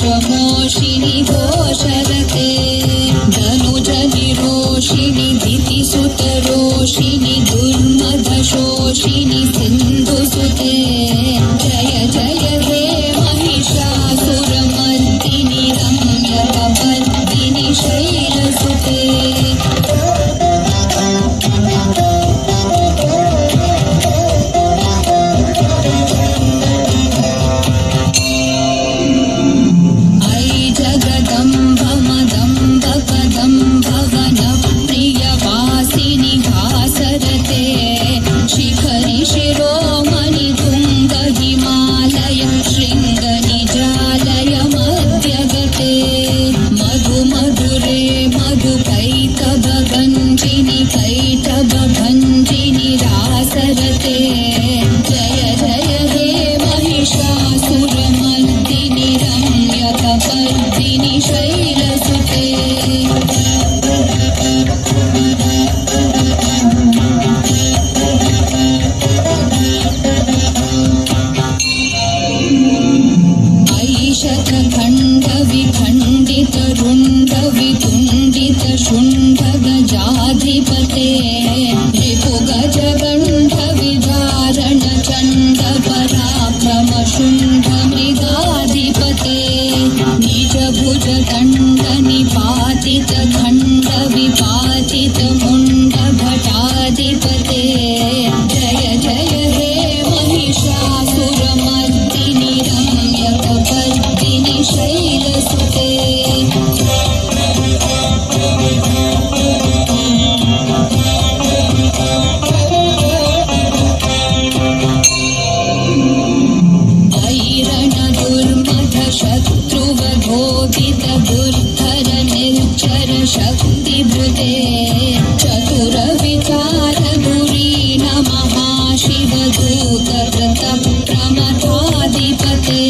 घोषमोषिनि घोषरते धनुजनिरोषिणि दितिसुतरोषिणि दुर्मदशोषिनि सिन्धुसुते जय जय हे महिषासुरमर्दिनि रम्यकपर्दिनि शैलसुते शुण्डगजाधिपते रिपुगजगण्डविधारण चण्डपराक्रम शुण्डमृगाधिपते निजभुजदण्डनिपातित खण्डविपातित मुण्डभटाधिपते जय जय हे महिषासुरमर्दिनि रम्यकपर्दिनि शैलसुते शत्रुवघोदित दुर्धर निर्जर शक्तिभृते चतुर विचार धुरीण महाशिवदूत प्रतप प्रमथाधिपते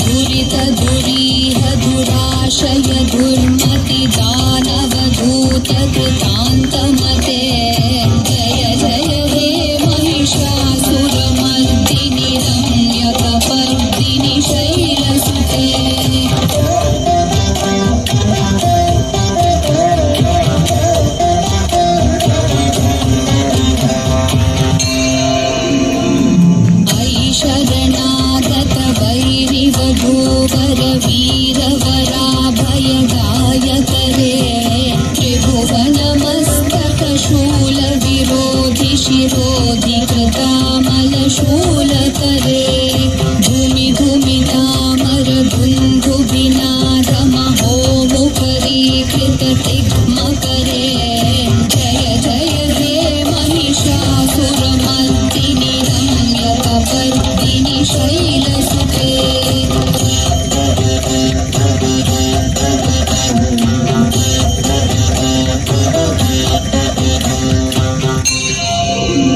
दुरित दुरीह दुराशय दुर्मति दानवधूत कृतान्तमते जय जय हे महिषासुरमर्दिनि रम्यकपर्दिनि शैलसुते शरणागत वैरिवधूवर वीरवराभयदायकरे त्रिभुवनमस्तकशूल विरोधि शिरोधि कृतामलशूलकरे धूमि धूमि नामर धुन्धुभिनाद महोमुखरीकृत तिग्मकरे जय जय हे महिषासुरमर्दिनि रम्यकपर्दिनि शैलसुते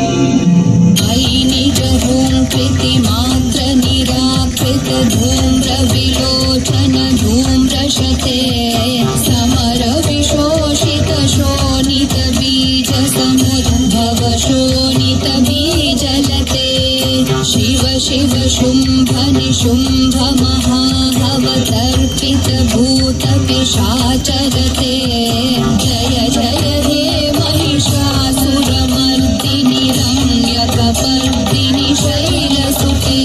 अयि निज हुंकृतिमात्र निराकृत धूम्र विलोचन धूम्रशते समर विशोषित शोणित बीज समुद्भव शोणित बीजलते शिव शिव शुंभ निशुंभ महाहवतर्पित भूत पिशाचरते जय जय हे महिषासुरमर्दिनि रम्यकपर्दिनि शैलसुते